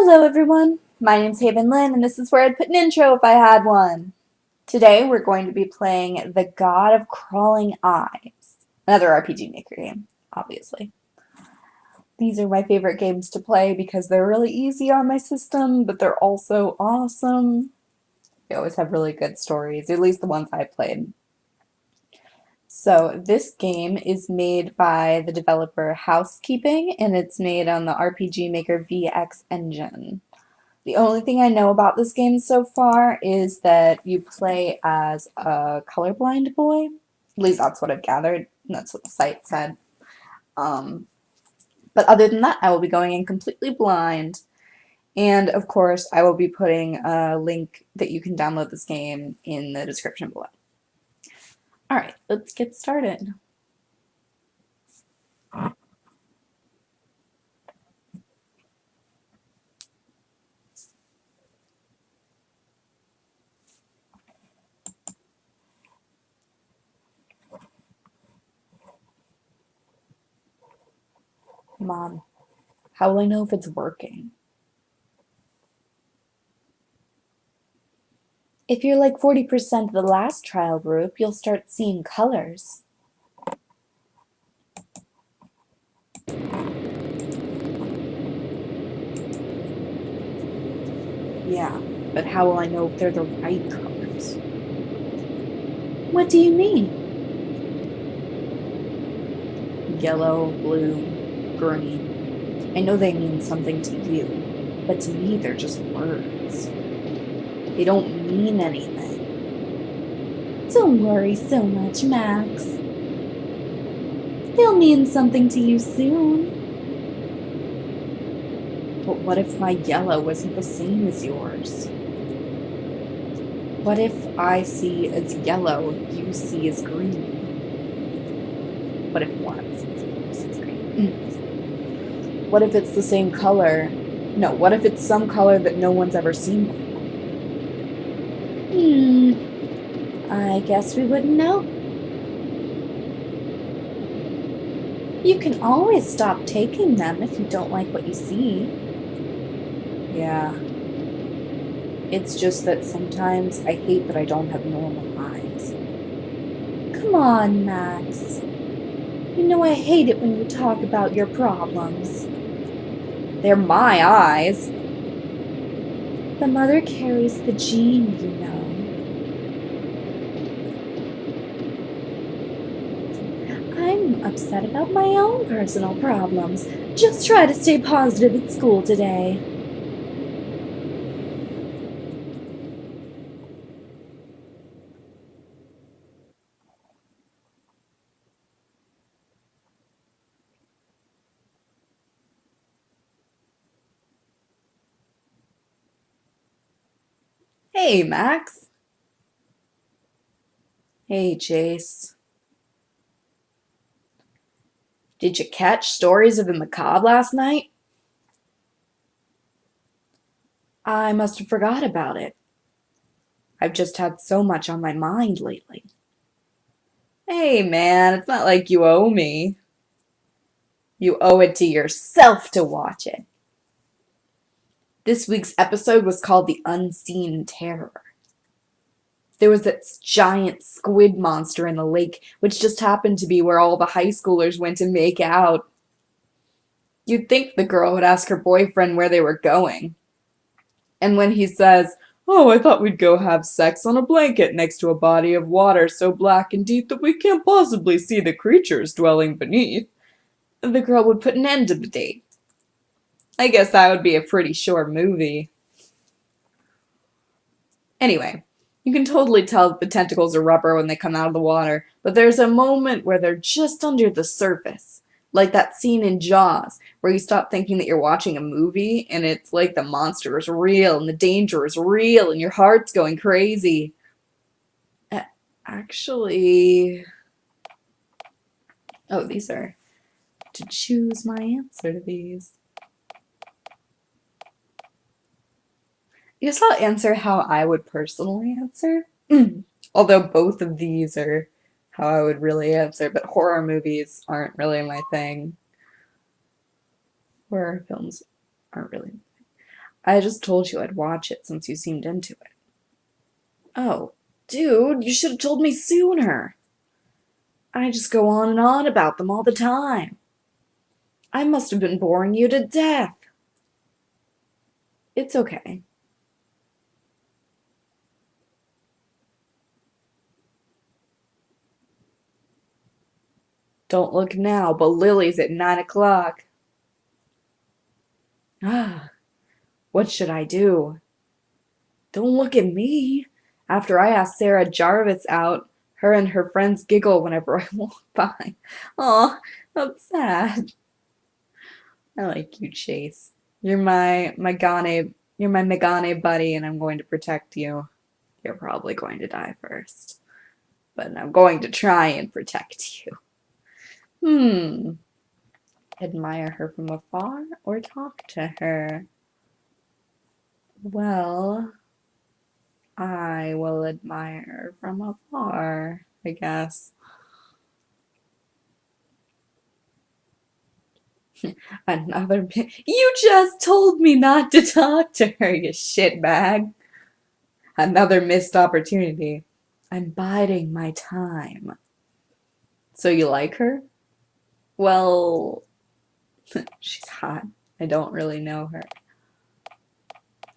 Hello everyone, my name's Haven Lynn and this is where I'd put an intro if I had one. Today we're going to be playing The God of Crawling Eyes, another RPG Maker game, obviously. These are my favorite games to play because they're really easy on my system, but they're also awesome. They always have really good stories, at least the ones I played. So this game is made by the developer Housekeeping and it's made on the RPG Maker VX engine. The only thing I know about this game so far is that you play as a colorblind boy. At least that's what I've gathered. And that's what the site said. Um, but other than that, I will be going in completely blind. And of course, I will be putting a link that you can download this game in the description below. Alright, let's get started. Mom, how will I know if it's working? If you're like 40% of the last trial group, you'll start seeing colors. Yeah, but how will I know if they're the right colors? What do you mean? Yellow, blue, green. I know they mean something to you, but to me they're just words. They don't mean anything. Don't worry so much, Max. They'll mean something to you soon. But what if my yellow isn't the same as yours? What if I see as yellow, you see as green? What if one sees as green? What if it's the same color? No, what if it's some color that no one's ever seen before? I guess we wouldn't know. You can always stop taking them if you don't like what you see. Yeah. It's just that sometimes I hate that I don't have normal eyes. Come on, Max. You know I hate it when you talk about your problems. They're my eyes. The mother carries the gene, you know. I'm upset about my own personal problems. Just try to stay positive at school today. Hey, Max. Hey, Chase. Did you catch Stories of the Macabre last night? I must have forgot about it. I've just had so much on my mind lately. Hey, man, it's not like you owe me. You owe it to yourself to watch it. This week's episode was called The Unseen Terror. There was that giant squid monster in the lake, which just happened to be where all the high schoolers went to make out. You'd think the girl would ask her boyfriend where they were going. And when he says, "Oh, I thought we'd go have sex on a blanket next to a body of water so black and deep that we can't possibly see the creatures dwelling beneath," the girl would put an end to the date. I guess that would be a pretty short movie. Anyway, you can totally tell that the tentacles are rubber when they come out of the water, but there's a moment where they're just under the surface. Like that scene in Jaws, where you stop thinking that you're watching a movie, and it's like the monster is real, and the danger is real, and your heart's going crazy. Actually... Oh, these are to choose my answer to these. I guess I'll answer how I would personally answer. Although both of these are how I would really answer, but horror movies aren't really my thing. Horror films aren't really my thing. I just told you I'd watch it since you seemed into it. Oh, dude, you should have told me sooner. I just go on and on about them all the time. I must have been boring you to death. It's okay. Don't look now, but Lily's at 9 o'clock. Ah, what should I do? Don't look at me. After I asked Sarah Jarvis out, her and her friends giggle whenever I walk by. Aw, that's sad. I like you, Chase. You're my Megane buddy, and I'm going to protect you. You're probably going to die first, but I'm going to try and protect you. Hmm. Admire her from afar or talk to her? Well, I will admire her from afar, I guess. Another You just told me not to talk to her, you shitbag. Another missed opportunity. I'm biding my time. So you like her? Well, she's hot. I don't really know her.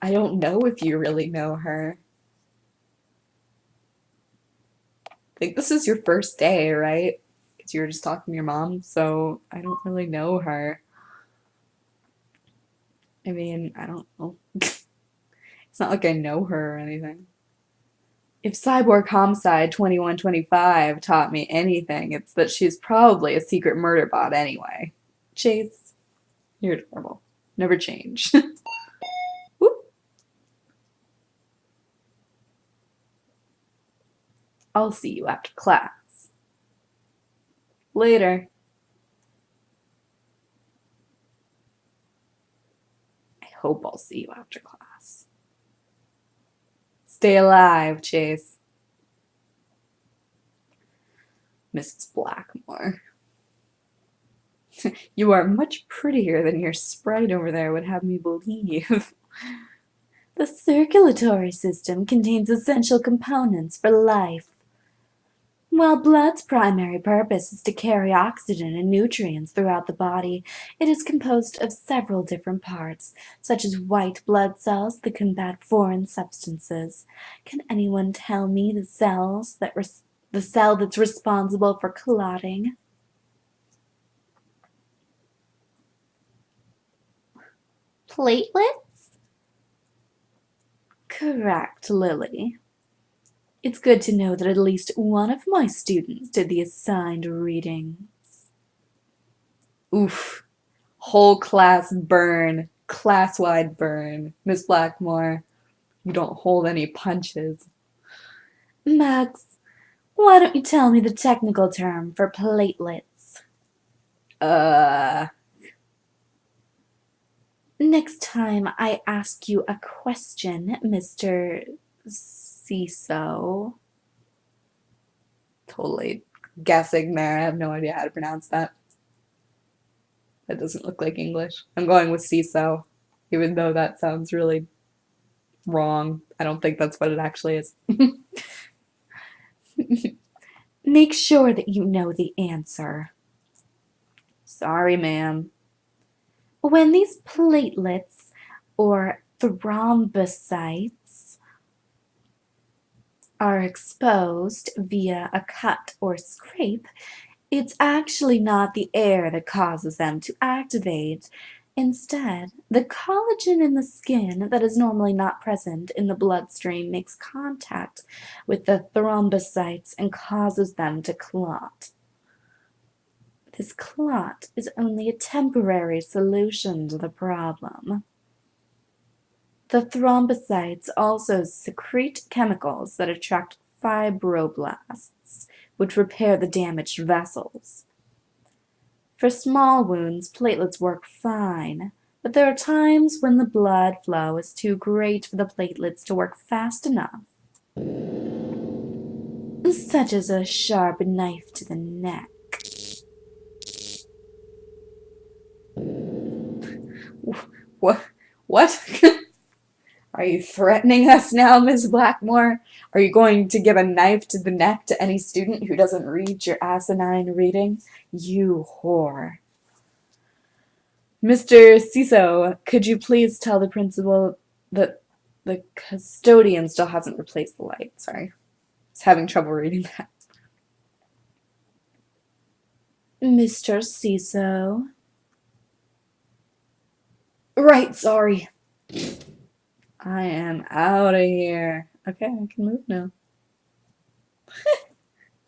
I don't know if you really know her. I think this is your first day, right? Because you were just talking to your mom, so I don't really know her. I mean, I don't know. It's not like I know her or anything. If Cyborg Homicide 2125 taught me anything, it's that she's probably a secret murder bot anyway. Chase, you're adorable. Never change. Whoop. I'll see you after class. Later. I hope I'll see you after class. Stay alive, Chase. Mrs. Blackmore. You are much prettier than your sprite over there would have me believe. The circulatory system contains essential components for life. While blood's primary purpose is to carry oxygen and nutrients throughout the body, it is composed of several different parts, such as white blood cells that combat foreign substances. Can anyone tell me the cell that's responsible for clotting? Platelets? Correct, Lily. It's good to know that at least one of my students did the assigned reading. Oof. Whole class burn. Class-wide burn. Miss Blackmore, you don't hold any punches. Max, why don't you tell me the technical term for platelets? Uh. Next time I ask you a question, Mr. Ciso. Totally guessing there. I have no idea how to pronounce that. That doesn't look like English. I'm going with CISO, even though that sounds really wrong. I don't think that's what it actually is. Make sure that you know the answer. Sorry, ma'am. When these platelets or thrombocytes are exposed via a cut or scrape, it's actually not the air that causes them to activate. Instead, the collagen in the skin that is normally not present in the bloodstream makes contact with the thrombocytes and causes them to clot. This clot is only a temporary solution to the problem. The thrombocytes also secrete chemicals that attract fibroblasts, which repair the damaged vessels. For small wounds, platelets work fine, but there are times when the blood flow is too great for the platelets to work fast enough, such as a sharp knife to the neck. What? What? Are you threatening us now, Miss Blackmore? Are you going to give a knife to the neck to any student who doesn't read your asinine reading? You whore. Mr. Ciso, could you please tell the principal that the custodian still hasn't replaced the light? Sorry. I was having trouble reading that. Mr. Ciso. Right, sorry. I am out of here. Okay, I can move now.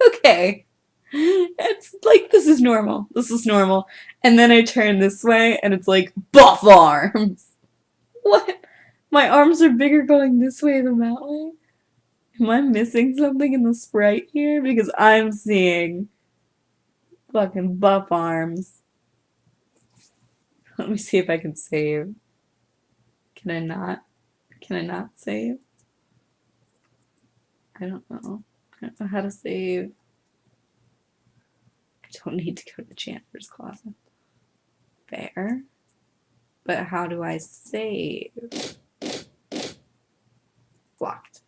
Okay. It's like, this is normal. This is normal. And then I turn this way and it's like, buff arms. What? My arms are bigger going this way than that way? Am I missing something in the sprite here? Because I'm seeing fucking buff arms. Let me see if I can save. Can I not? Can I not save? I don't know. I don't know how to save. I don't need to go to the janitor's closet. Fair. But how do I save? Blocked.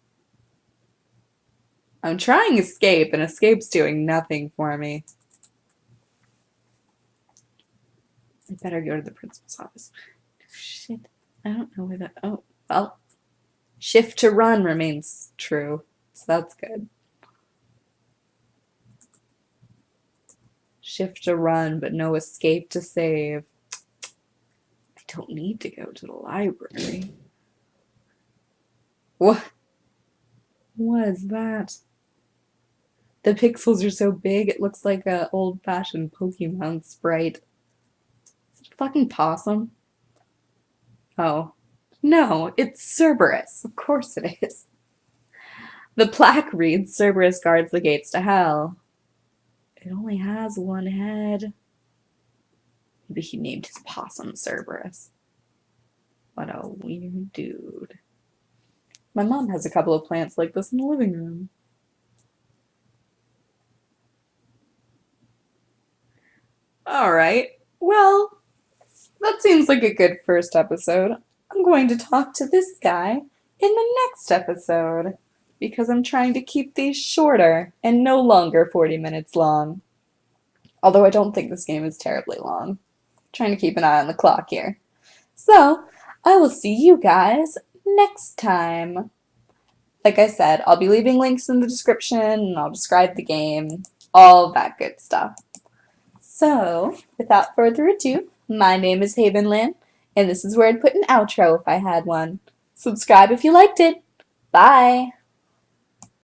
I'm trying escape, and escape's doing nothing for me. I better go to the principal's office. Shit. I don't know where that. Oh, well. Shift to run remains true, so that's good. Shift to run, but no escape to save. I don't need to go to the library. What? What is that? The pixels are so big, it looks like an old-fashioned Pokemon sprite. Is it a fucking possum? Oh. No, it's Cerberus. Of course it is. The plaque reads, Cerberus guards the gates to hell. It only has one head. Maybe he named his possum Cerberus. What a weird dude. My mom has a couple of plants like this in the living room. Alright, well, that seems like a good first episode. I'm going to talk to this guy in the next episode because I'm trying to keep these shorter and no longer 40 minutes long. Although I don't think this game is terribly long. I'm trying to keep an eye on the clock here. So, I will see you guys next time. Like I said, I'll be leaving links in the description and I'll describe the game, all that good stuff. So, without further ado, my name is Haven Lynn, and this is where I'd put an outro if I had one. Subscribe if you liked it. Bye!